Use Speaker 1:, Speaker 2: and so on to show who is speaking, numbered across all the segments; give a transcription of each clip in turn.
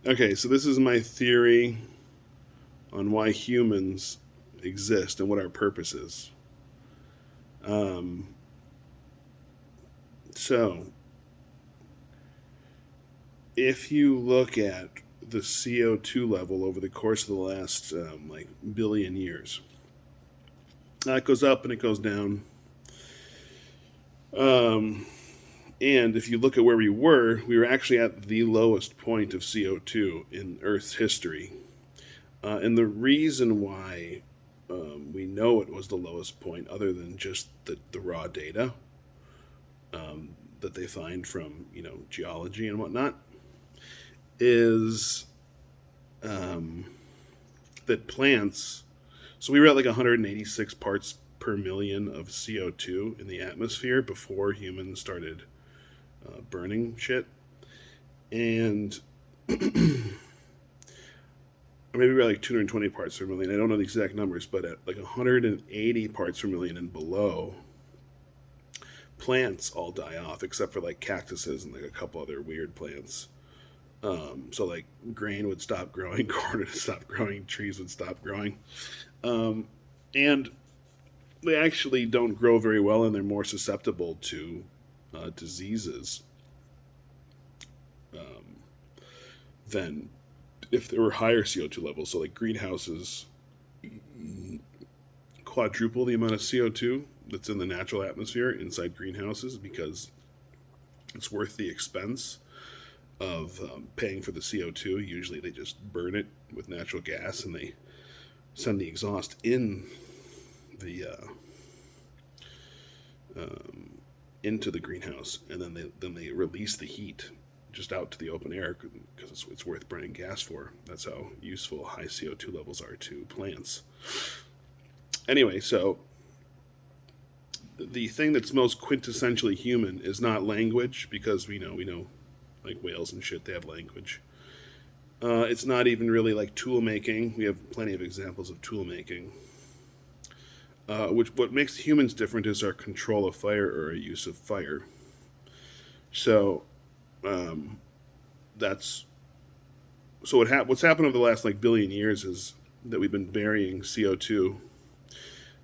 Speaker 1: Okay, so this is my theory on why humans exist and what our purpose is. Um, so, if you look at the CO2 level over the course of the last like billion years, it goes up and it goes down. Um, and if you look at where we were actually at the lowest point of CO2 in Earth's history. And the reason why we know it was the lowest point, other than just the raw data that they find from geology and whatnot, is um, that plants. So we were at like 186 parts per million of CO2 in the atmosphere before humans started burning shit, and or maybe we're like 220 parts per million. I don't know the exact numbers, but at like 180 parts per million and below, plants all die off except for like cactuses and like a couple other weird plants. So like grain would stop growing, corn would stop growing, trees would stop growing, um, and they actually don't grow very well, and they're more susceptible to diseases um, than if there were higher CO2 levels. So like greenhouses quadruple the amount of CO2 that's in the natural atmosphere inside greenhouses because it's worth the expense of paying for the CO2. Usually they just burn it with natural gas and they send the exhaust in the into the greenhouse, and then they release the heat just out to the open air because it's worth burning gas for. That's how useful high CO2 levels are to plants. Anyway, so the thing that's most quintessentially human is not language, because we know like whales and shit, they have language. It's not even really like tool making. We have plenty of examples of tool making. Which what makes humans different is our control of fire or our use of fire. So um, that's what's happened over the last like billion years is that we've been burying CO2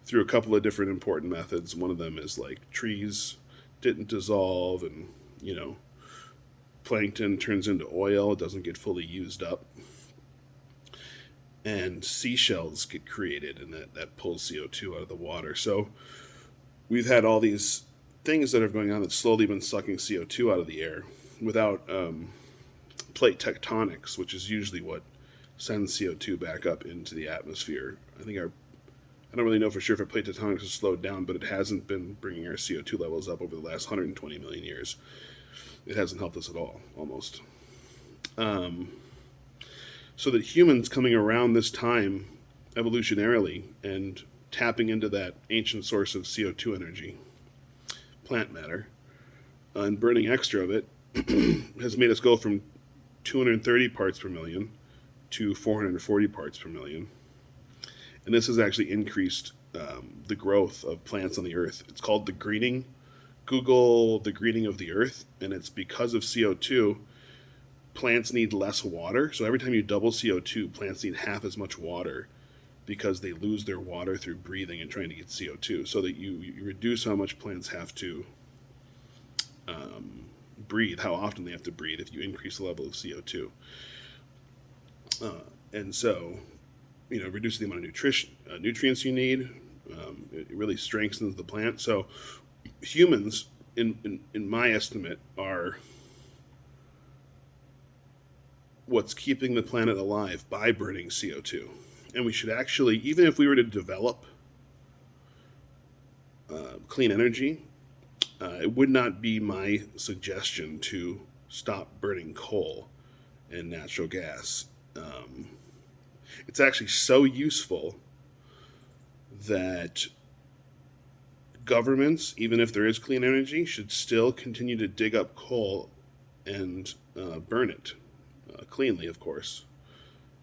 Speaker 1: through a couple of different important methods. One of them is like trees didn't dissolve, and you know plankton turns into oil; it doesn't get fully used up, and seashells get created, and that pulls CO2 out of the water. So we've had all these things that are going on that's slowly been sucking CO2 out of the air without plate tectonics, which is usually what sends CO2 back up into the atmosphere. I don't really know for sure if our plate tectonics has slowed down, but it hasn't been bringing our CO2 levels up over the last 120 million years. It hasn't helped us at all, almost. Um, so that humans coming around this time evolutionarily and tapping into that ancient source of CO2 energy, plant matter, and burning extra of it has made us go from 230 parts per million to 440 parts per million. And this has actually increased the growth of plants on the earth. It's called the greening. Google the greening of the earth, and it's because of CO2. Plants need less water. So every time you double CO2, plants need half as much water because they lose their water through breathing and trying to get CO2. So that you reduce how much plants have to breathe, how often they have to breathe if you increase the level of CO2. And so, reduce the amount of nutrients you need. It really strengthens the plant. So humans, in my estimate, are what's keeping the planet alive by burning CO2. And we should actually, even if we were to develop clean energy, it would not be my suggestion to stop burning coal and natural gas. It's actually so useful that governments, even if there is clean energy, should still continue to dig up coal and burn it cleanly, of course,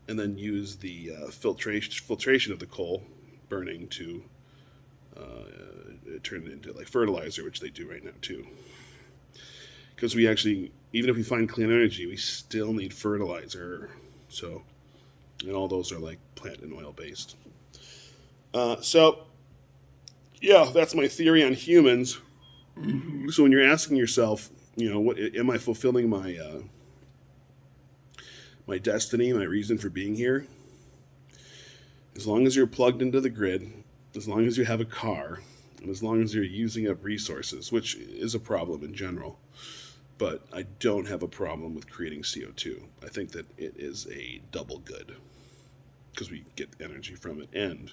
Speaker 1: and then use the filtration of the coal burning to turn it into like fertilizer, which they do right now too. because we actually, even if we find clean energy, we still need fertilizer. So, and all those are like plant and oil based. So, yeah, that's my theory on humans. So when you're asking yourself, what am I fulfilling my destiny, my reason for being here? As long as you're plugged into the grid, as long as you have a car, and as long as you're using up resources, which is a problem in general, but I don't have a problem with creating CO2. I think that it is a double good because we get energy from it and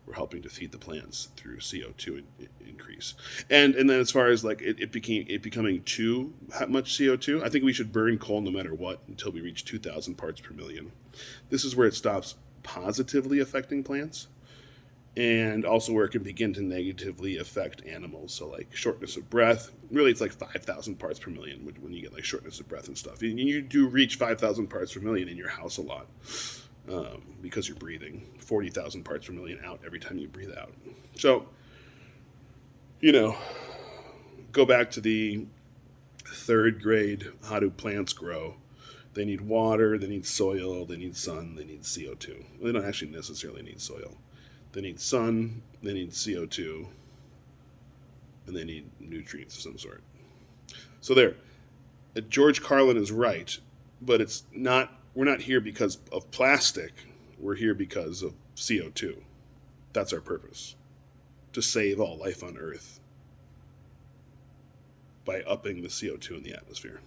Speaker 1: we're helping to feed the plants through CO2 increase. And then as far as like it becoming too much CO2, I think we should burn coal no matter what until we reach 2,000 parts per million. This is where it stops positively affecting plants and also where it can begin to negatively affect animals. So like shortness of breath, really it's like 5,000 parts per million when you get like shortness of breath and stuff. You do reach 5,000 parts per million in your house a lot because you're breathing 40,000 parts per million out every time you breathe out. So, go back to the third grade, how do plants grow? They need water, they need soil, they need sun, they need CO2. Well, they don't actually necessarily need soil. They need sun, they need CO2, and they need nutrients of some sort. So there, George Carlin is right, but it's not. We're not here because of plastic. We're here because of CO2. That's our purpose, to save all life on Earth by upping the CO2 in the atmosphere.